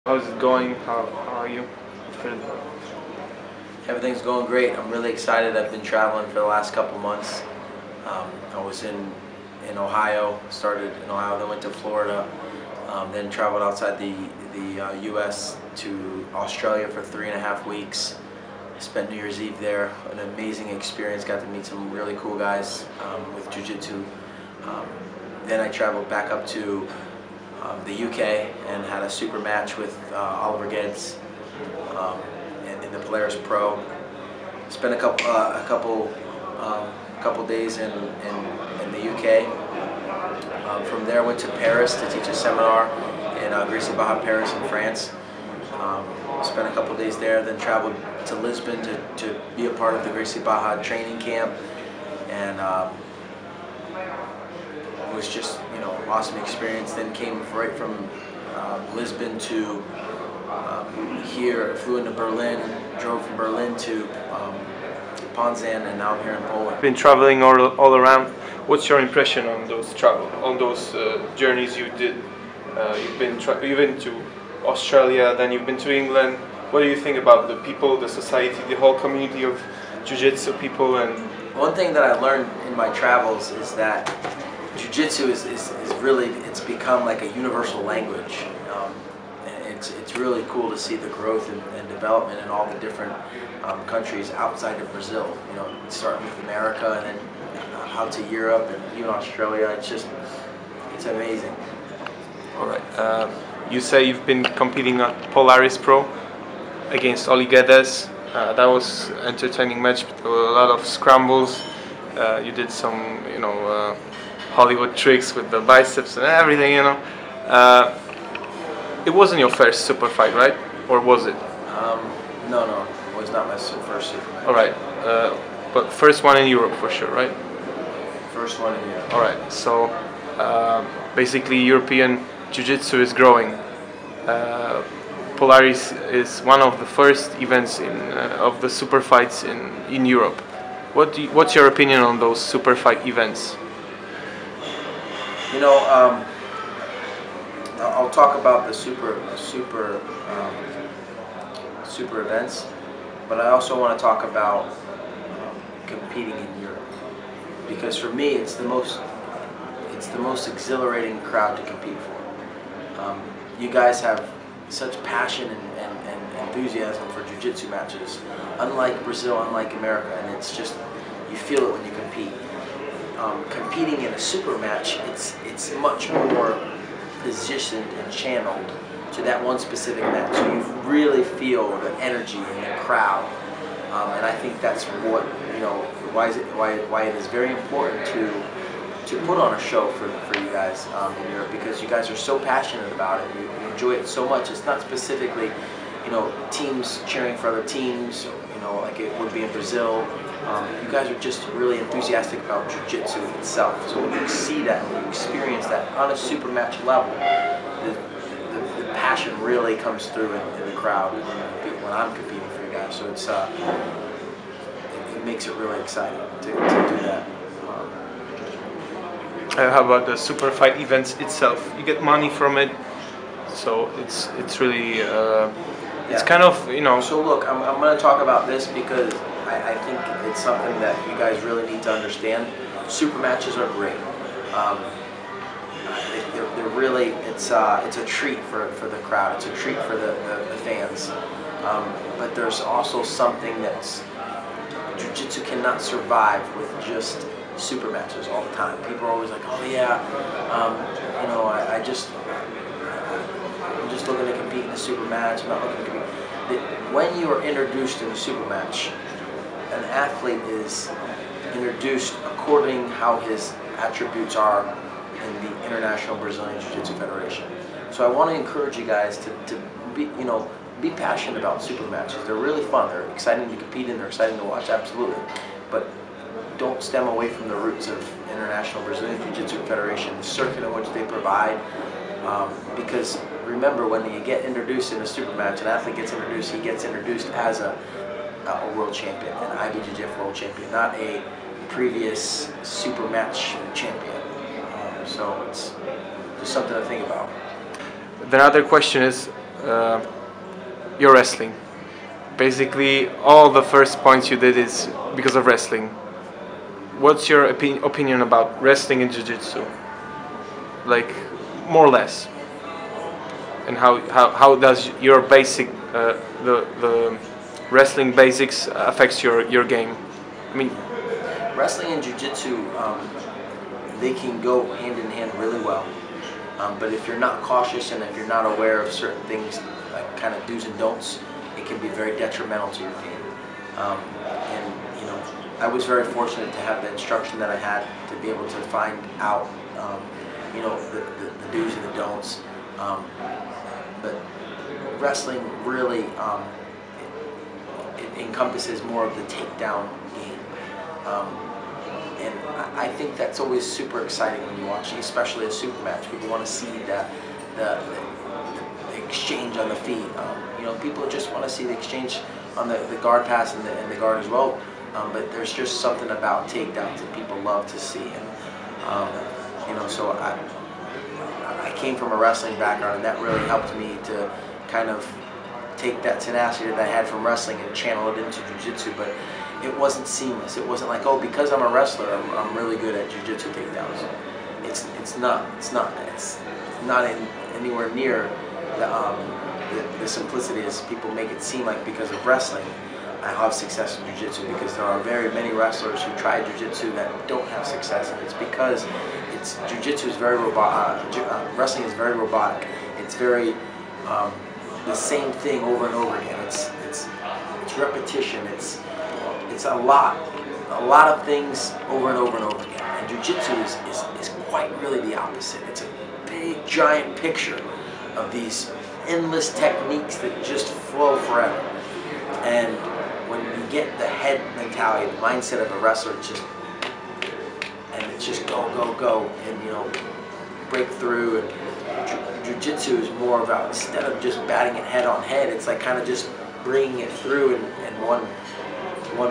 How's it going? How are you? Everything's going great. I'm really excited. I've been traveling for the last couple months. I was in Ohio, started in Ohio, then went to Florida, then traveled outside the U.S. to Australia for 3.5 weeks. I spent New Year's Eve there, an amazing experience, got to meet some really cool guys with Jiu-Jitsu. Then I traveled back up to the UK and had a super match with Oli Geddesa in the Polaris Pro. Spent a couple days in the UK. From there, went to Paris to teach a seminar in Gracie Barra Paris in France. Spent a couple days there, then traveled to Lisbon to be a part of the Gracie Barra training camp, and it was just, you know, awesome experience. Then came right from Lisbon to here, flew into Berlin, drove from Berlin to Poznań, and now I'm here in Poland. Been traveling all around. What's your impression on those journeys you did? You've been to Australia, then you've been to England. What do you think about the people, the society, the whole community of Jiu-Jitsu people? And one thing that I learned in my travels is that Jiu-Jitsu is really, it's become like a universal language. It's really cool to see the growth and development in all the different countries outside of Brazil. You know, starting with America and then out to Europe and even Australia. It's amazing. All right. You say you've been competing at Polaris Pro against Oli Geddesa. That was an entertaining match with a lot of scrambles. You did some, you know, Hollywood tricks with the biceps and everything, you know. It wasn't your first super fight, right? Or was it? No, it was not my first super fight. All right, but first one in Europe for sure, right? First one in Europe. All right, so basically European Jiu-Jitsu is growing. Polaris is one of the first events of the super fights in Europe. What's your opinion on those super fight events? You know, I'll talk about the super events, but I also want to talk about competing in Europe, because for me it's the most exhilarating crowd to compete for. You guys have such passion and enthusiasm for jiu-jitsu matches, unlike Brazil, unlike America, and it's just, you feel it when you compete. Competing in a super match, it's much more positioned and channeled to that one specific match, so you really feel the energy in the crowd, and I think that's what, you know, why it is very important to put on a show for you guys in Europe, because you guys are so passionate about it. You enjoy it so much. It's not specifically, you know, teams cheering for other teams, you know, like it would be in Brazil. You guys are just really enthusiastic about jiu-jitsu itself. So when you see that, when you experience that on a super match level, the passion really comes through in the crowd when I'm competing for you guys. So it's it makes it really exciting to do that. How about the super fight events itself? You get money from it, so it's really it's kind of, you know. So look, I'm going to talk about this because I think it's something that you guys really need to understand. Super matches are great. They're really, it's a treat for the crowd. It's a treat for the fans. But there's also something that's, Jiu-Jitsu cannot survive with just super matches all the time. People are always like, oh yeah, you know, I'm just looking to compete in a super match. I'm not looking to compete. When you are introduced in a super match, an athlete is introduced according how his attributes are in the International Brazilian Jiu-Jitsu Federation. So I want to encourage you guys to be, you know, be passionate about super matches. They're really fun. They're exciting to compete in. They're exciting to watch, absolutely. But don't stem away from the roots of International Brazilian Jiu-Jitsu Federation, the circuit in which they provide. Because remember, when you get introduced in a super match, an athlete gets introduced, he gets introduced as a world champion, an IBJJF world champion, not a previous super match champion. So it's just something to think about. The other question is, uh, your wrestling. Basically, all the first points you did is because of wrestling. What's your opinion about wrestling and jiu-jitsu? Like, more or less. And how does your basic, the wrestling basics affects your game? I mean, wrestling and jiu-jitsu, they can go hand in hand really well. But if you're not cautious and if you're not aware of certain things, like kind of do's and don'ts, it can be very detrimental to your game. And you know, I was very fortunate to have the instruction that I had to be able to find out, you know, the do's and the don'ts. But wrestling really it encompasses more of the takedown game. And I think that's always super exciting when you're watching, especially a super match. People want to see the exchange on the feet. You know, people just want to see the exchange on the guard pass and the guard as well. But there's just something about takedowns that people love to see. And you know, so I came from a wrestling background, and that really helped me to kind of take that tenacity that I had from wrestling and channel it into jiu-jitsu. But it wasn't seamless. It wasn't like, oh, because I'm a wrestler, I'm really good at jiu-jitsu takedowns. It's not anywhere near the simplicity as people make it seem like. Because of wrestling, I have success in jiu-jitsu, because there are very many wrestlers who try jiu-jitsu that don't have success, and it's because jiu-jitsu is very robotic. Wrestling is very robotic. It's very the same thing over and over again. It's repetition. It's a lot of things over and over and over again. And jiu-jitsu is quite really the opposite. It's a big giant picture of these endless techniques that just flow forever. And when you get the head mentality, the mindset of a wrestler, it's just go, go, go, and you know, break through. And jiu-jitsu is more about, instead of just batting it head on head, it's like kind of just bringing it through in one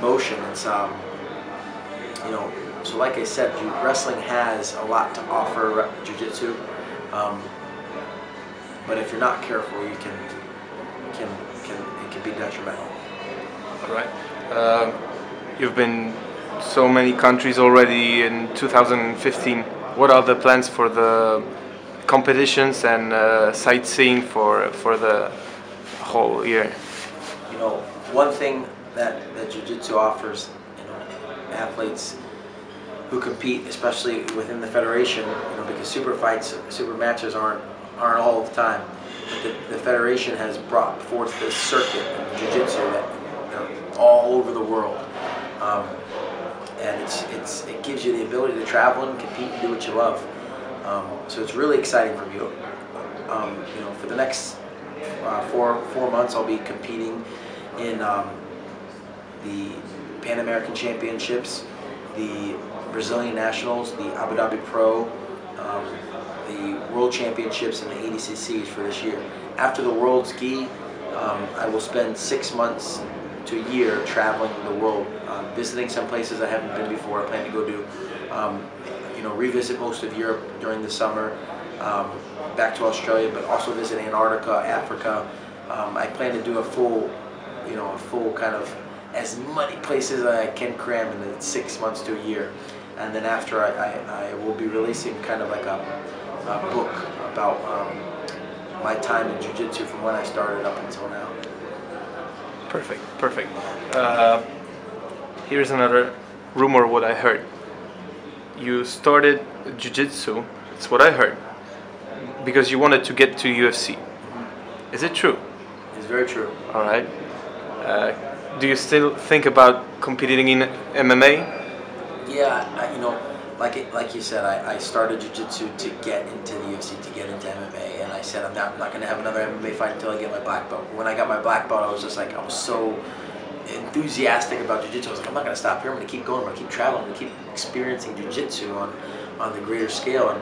motion. It's you know, so like I said, wrestling has a lot to offer jiu-jitsu, but if you're not careful, it can be detrimental. All right. You've been so many countries already in 2015. What are the plans for the competitions and sightseeing for the whole year? You know, one thing that jiu-jitsu offers, you know, athletes who compete, especially within the federation, you know, because super fights, super matches aren't all the time. But the federation has brought forth this circuit of jiu-jitsu that they're all over the world, and it gives you the ability to travel and compete and do what you love. So it's really exciting for me. You know, for the next 4 months, I'll be competing in the Pan American Championships, the Brazilian Nationals, the Abu Dhabi Pro, the World Championships, and the ADCCs for this year. After the World Ski, I will spend 6 months to a year traveling the world, visiting some places I haven't been before. I plan to go do, you know, revisit most of Europe during the summer, back to Australia, but also visit Antarctica, Africa. I plan to do a full kind of as many places as I can cram in the 6 months to a year. And then after, I will be releasing kind of like a book about my time in jiu-jitsu from when I started up until now. Perfect, perfect. Here's another rumor what I heard. You started jiu-jitsu, it's what I heard, because you wanted to get to UFC. Is it true? It's very true. All right. Do you still think about competing in MMA? Yeah, you know, like you said, I started jiu-jitsu to get into the UFC, to get into MMA, and I said I'm not going to have another MMA fight until I get my black belt. When I got my black belt, I was just like, I was so enthusiastic about jiu-jitsu. I was like, I'm not going to stop here. I'm going to keep going. I'm going to keep traveling. I'm going to keep experiencing jiu-jitsu on the greater scale. And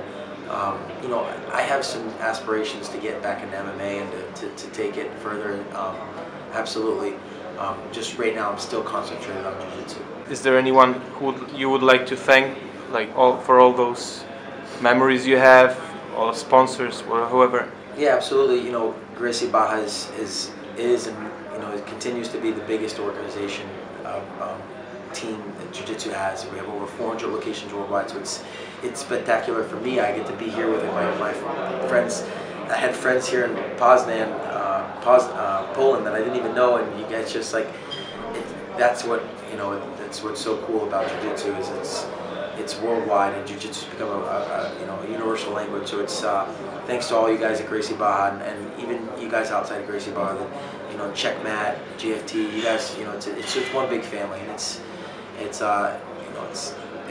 you know, I have some aspirations to get back into MMA and to take it further. Absolutely. Just right now, I'm still concentrated on jiu-jitsu. Is there anyone who you would like to thank, like for all those memories you have, all sponsors or whoever? Yeah, absolutely. You know, Gracie Barra is and it continues to be the biggest organization team that Jiu-Jitsu has. We have over 400 locations worldwide, so it's spectacular for me. I get to be here with my friends. I had friends here in Poznań, Poland, that I didn't even know, and you guys just like that's what that's what's so cool about Jiu-Jitsu is it's worldwide, and Jiu-Jitsu's become a universal language. So it's thanks to all you guys at Gracie Barra, and even you guys outside of Gracie Barra, that Checkmat, GFT, you guys, it's just one big family, and it's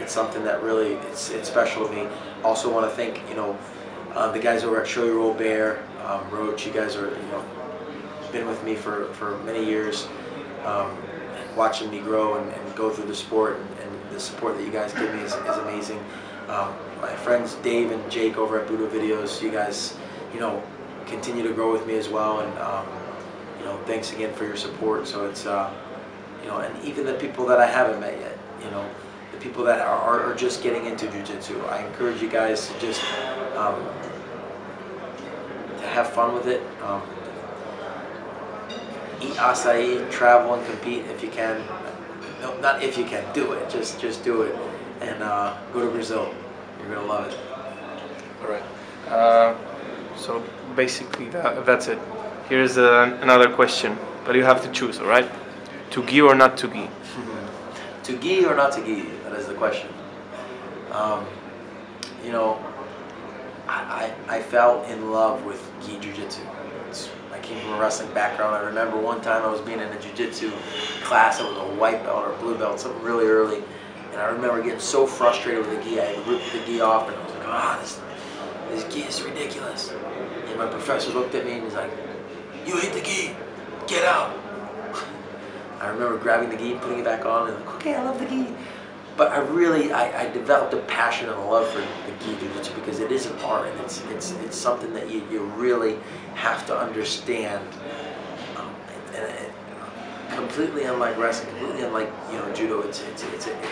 something that really it's special to me. Also want to thank the guys over at Show Your Old Bear, Roach. You guys are been with me for many years, watching me grow and go through the sport, and the support that you guys give me is amazing. My friends Dave and Jake over at Buddha Videos, you guys continue to grow with me as well, and thanks again for your support. So it's and even the people that I haven't met yet, the people that are just getting into Jiu-Jitsu, I encourage you guys to just to have fun with it. Eat acai, travel and compete if you can. No, not if you can, do it. Just do it, and go to Brazil. You're gonna love it. All right. So basically that's it. Here's another question, but you have to choose. All right. To gi or not to gi? To gi or not to gi? That is the question. I fell in love with gi jiu-jitsu. I came from a wrestling background. I remember one time I was being in a jiu-jitsu class. I was a white belt or a blue belt, something really early. And I remember getting so frustrated with the gi. I ripped the gi off, and I was like, this gi is ridiculous. And my professor looked at me and he's like, you hate the gi, get out. I remember grabbing the gi, putting it back on, and like, okay, I love the gi. But I developed a passion and a love for the gi jiu-jitsu because it is an art, and it's something that you really have to understand. Completely unlike wrestling, completely unlike judo, it's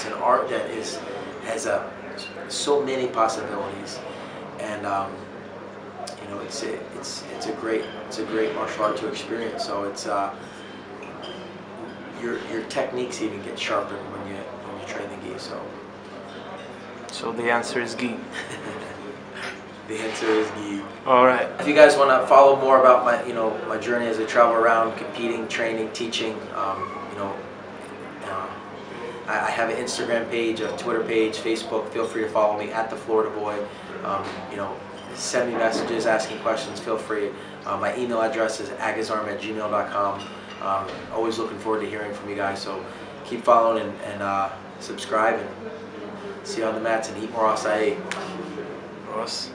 an art that has so many possibilities, and it's a great martial art to experience. So it's your techniques even get sharpened when you train the gi. So the answer is gi. The answer is gi. All right. If you guys want to follow more about my journey as I travel around, competing, training, teaching, I have an Instagram page, a Twitter page, Facebook. Feel free to follow me at the Florida Boy. Send me messages, asking questions. Feel free. My email address is agazarm@gmail.com. Always looking forward to hearing from you guys. So keep following and subscribe, and see you on the mats, and eat more acai. Ross.